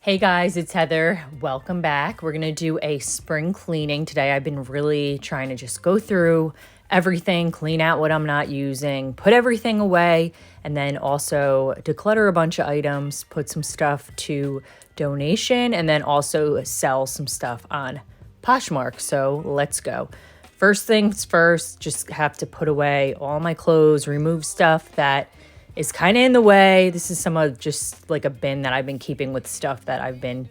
Hey guys, it's Heather. Welcome back. We're going to do a spring cleaning today. I've been really trying to just go through everything, clean out what I'm not using, put everything away, and then also declutter a bunch of items, put some stuff to donation, and then also sell some stuff on Poshmark. So let's go. First things first, just have to put away all my clothes, remove stuff that is kind of in the way. This is some of just like a bin that I've been keeping with stuff that I've been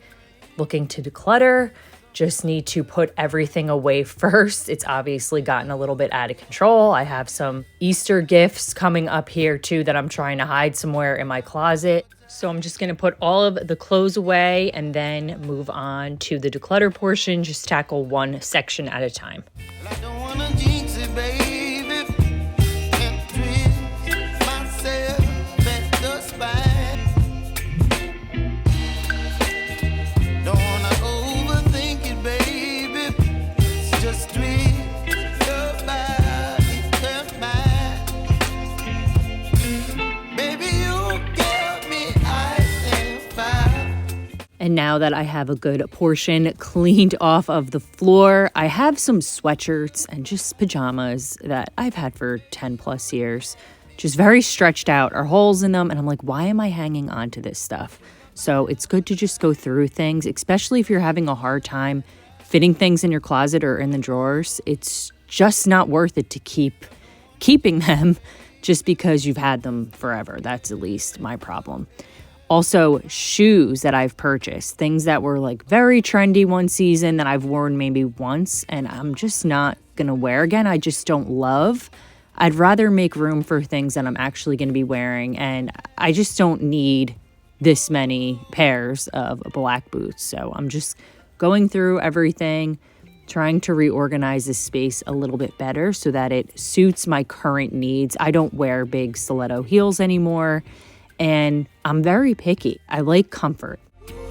looking to declutter. Just need to put everything away first. It's obviously gotten a little bit out of control. I have some Easter gifts coming up here too that I'm trying to hide somewhere in my closet. So I'm just gonna put all of the clothes away and then move on to the declutter portion, just tackle one section at a time. I don't wanna jinx it, baby. And now that I have a good portion cleaned off of the floor, I have some sweatshirts and just pajamas that I've had for 10 plus years. Just very stretched out, are holes in them. And I'm like, why am I hanging on to this stuff? So it's good to just go through things, especially if you're having a hard time fitting things in your closet or in the drawers. It's just not worth it to keeping them just because you've had them forever. That's at least my problem. Also, shoes that I've purchased, things that were like very trendy one season that I've worn maybe once and I'm just not going to wear again. I just don't love. I'd rather make room for things that I'm actually going to be wearing, and I just don't need this many pairs of black boots. So I'm just going through everything, trying to reorganize this space a little bit better so that it suits my current needs. I don't wear big stiletto heels anymore. And I'm very picky. I like comfort. Baby,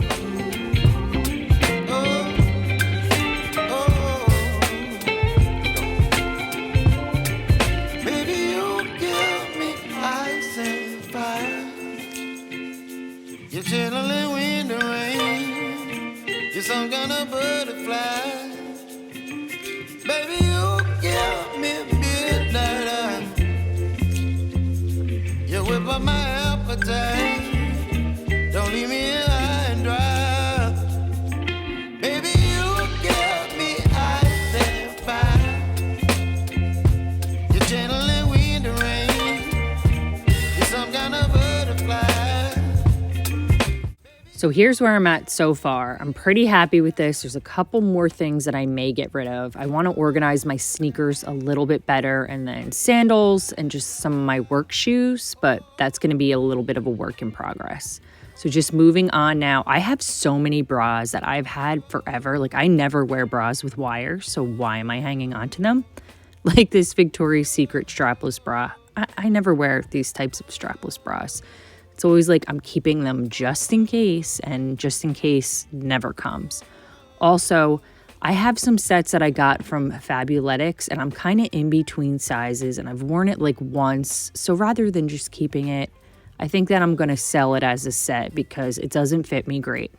you give me ice and fire. You're chilling when the rain. You're some kind of butterfly. Baby, you give me midnight. You whip up my appetite. Don't leave me high and dry. Baby, you give me ice and fire. You're channeling wind and rain. You're some kind of butterfly. So here's where I'm at so far. I'm pretty happy with this. There's a couple more things that I may get rid of. I want to organize my sneakers a little bit better, and then sandals and just some of my work shoes, but that's going to be a little bit of a work in progress. So just moving on now, I have so many bras that I've had forever. Like I never wear bras with wires, so why am I hanging on to them? Like this Victoria's Secret strapless bra. I never wear these types of strapless bras. It's always like I'm keeping them just in case, and just in case never comes. Also, I have some sets that I got from Fabuletics, and I'm kind of in between sizes, and I've worn it like once. So rather than just keeping it, I think that I'm going to sell it as a set because it doesn't fit me great.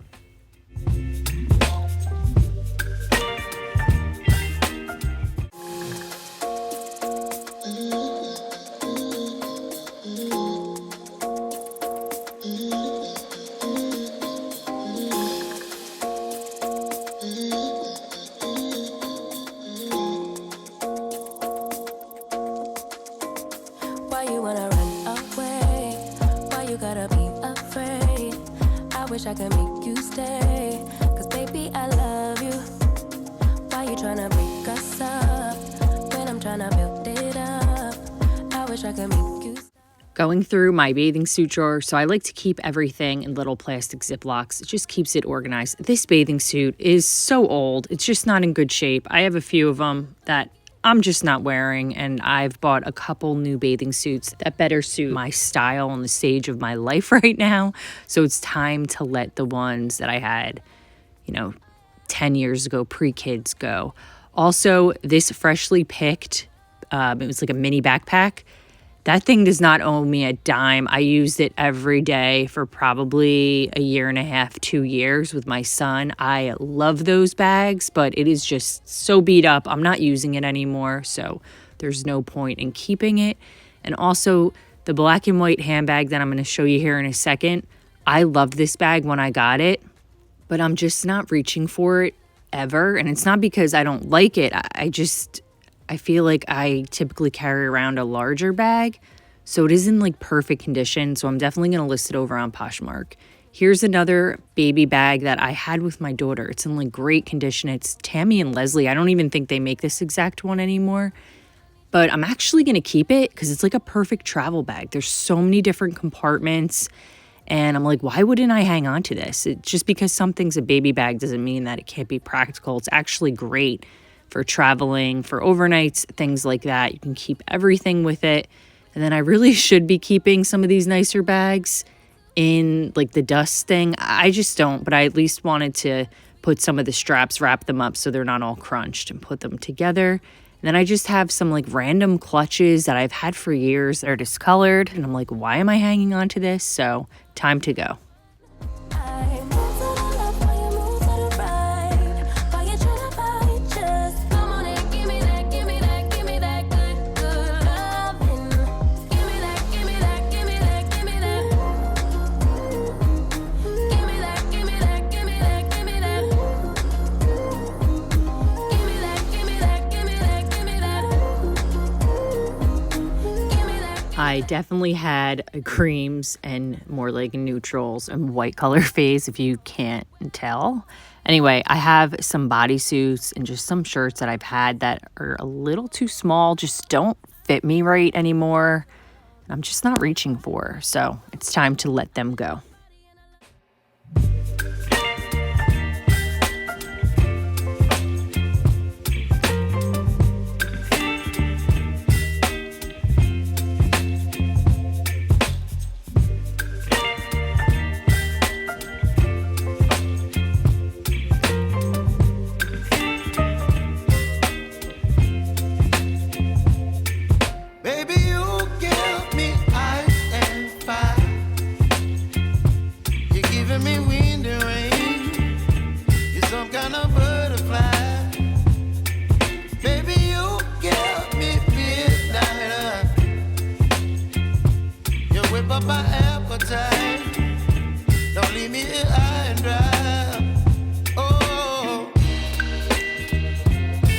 Why you wanna run away? Why you gotta be afraid? I wish I could make you stay. Cause baby, I love you. Why you tryna break us up? When I'm tryna build it up. I wish I could make you stay. Going through my bathing suit drawer, so I like to keep everything in little plastic Ziplocs. It just keeps it organized. This bathing suit is so old. It's just not in good shape. I have a few of them that I'm just not wearing, and I've bought a couple new bathing suits that better suit my style and the stage of my life right now. So it's time to let the ones that I had, 10 years ago, pre-kids go. Also, this freshly picked, it was like a mini backpack. That thing does not owe me a dime. I used it every day for probably a year and a half, 2 years with my son. I love those bags, but it is just so beat up. I'm not using it anymore, so there's no point in keeping it. And also, the black and white handbag that I'm going to show you here in a second, I loved this bag when I got it, but I'm just not reaching for it ever. And it's not because I don't like it. I feel like I typically carry around a larger bag, so it is in like perfect condition. So I'm definitely going to list it over on Poshmark. Here's another baby bag that I had with my daughter. It's in like great condition. It's Tammy and Leslie. I don't even think they make this exact one anymore, but I'm actually going to keep it because it's like a perfect travel bag. There's so many different compartments, and I'm like, why wouldn't I hang on to this? Just because something's a baby bag doesn't mean that it can't be practical. It's actually great for traveling, for overnights, things like that. You can keep everything with it. And then I really should be keeping some of these nicer bags in like the dust thing. I just don't, but I at least wanted to put some of the straps, wrap them up so they're not all crunched, and put them together. And then I just have some like random clutches that I've had for years that are discolored. And I'm like, why am I hanging on to this? So time to go. I definitely had a creams and more like neutrals and white color phase, if you can't tell. Anyway, I have some bodysuits and just some shirts that I've had that are a little too small, just don't fit me right anymore. I'm just not reaching for, so it's time to let them go. Baby, you give me ice and fire. You're giving me wind and rain. You're some kind of butterfly. Baby, you give me midnight. You whip up my appetite. Don't leave me here high and dry. Oh,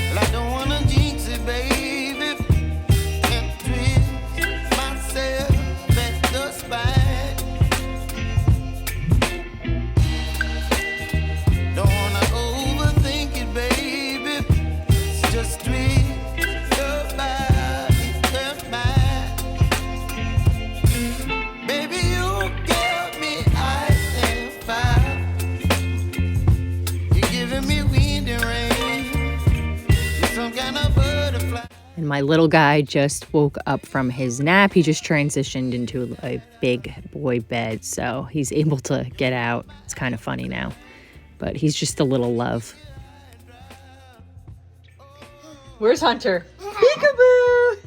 well, I don't wanna jinx it, baby. And my little guy just woke up from his nap. He just transitioned into a big boy bed, so he's able to get out. It's kind of funny now, but he's just a little love. Where's Hunter? Peekaboo!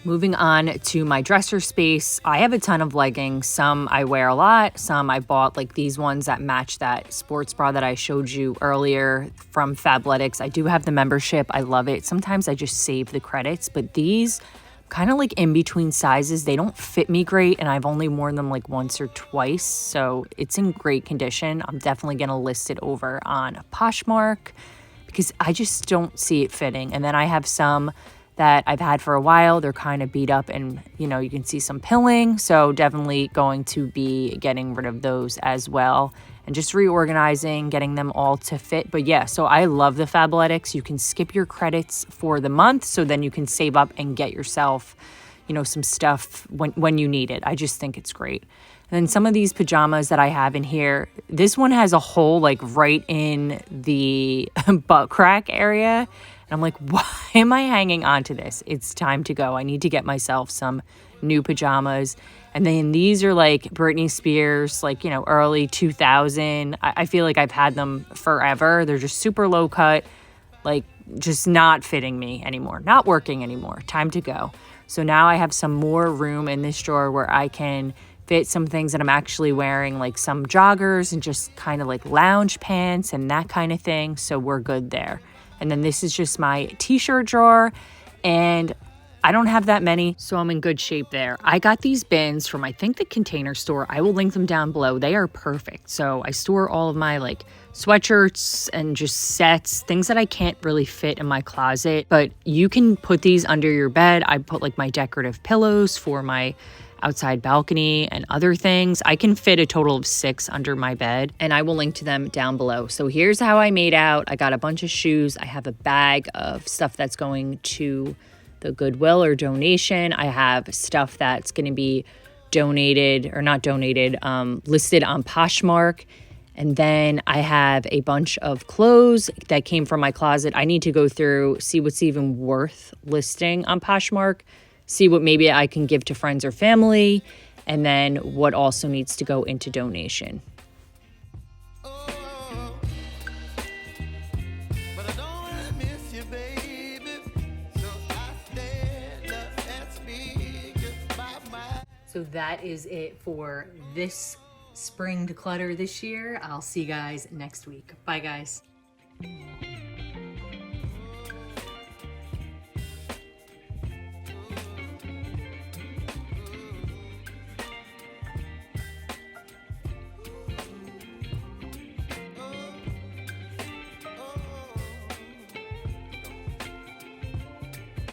Moving on to my dresser space, I have a ton of leggings. Some I wear a lot, some I bought like these ones that match that sports bra that I showed you earlier from Fabletics. I do have the membership. I love it. Sometimes I just save the credits, but these kind of like in between sizes, they don't fit me great, and I've only worn them like once or twice, so it's in great condition. I'm definitely going to list it over on Poshmark because I just don't see it fitting. And then I have some that I've had for a while. They're kind of beat up and, you know, you can see some pilling. So definitely going to be getting rid of those as well and just reorganizing, getting them all to fit. But yeah, so I love the Fabletics. You can skip your credits for the month, so then you can save up and get yourself, you know, some stuff when you need it. I just think it's great. And then some of these pajamas that I have in here, this one has a hole like right in the butt crack area. And I'm like, why am I hanging on to this? It's time to go. I need to get myself some new pajamas. And then these are like Britney Spears, like, you know, early 2000. I feel like I've had them forever. They're just super low cut, like just not fitting me anymore, not working anymore, time to go. So now I have some more room in this drawer where I can fit some things that I'm actually wearing, like some joggers and just kind of like lounge pants and that kind of thing. So we're good there. And then this is just my t-shirt drawer, and I don't have that many, so I'm in good shape there. I got these bins from, I think, the Container Store. I will link them down below. They are perfect. So I store all of my like sweatshirts and just sets, things that I can't really fit in my closet, but you can put these under your bed. I put like my decorative pillows for my outside balcony and other things. I can fit a total of 6 under my bed, and I will link to them down below. So here's how I made out. I got a bunch of shoes. I have a bag of stuff that's going to the Goodwill or donation. I have stuff that's going to be donated or not donated, listed on Poshmark. And then I have a bunch of clothes that came from my closet. I need to go through, see what's even worth listing on Poshmark, see what maybe I can give to friends or family, and then what also needs to go into donation. So that is it for this spring declutter this year. I'll see you guys next week. Bye, guys.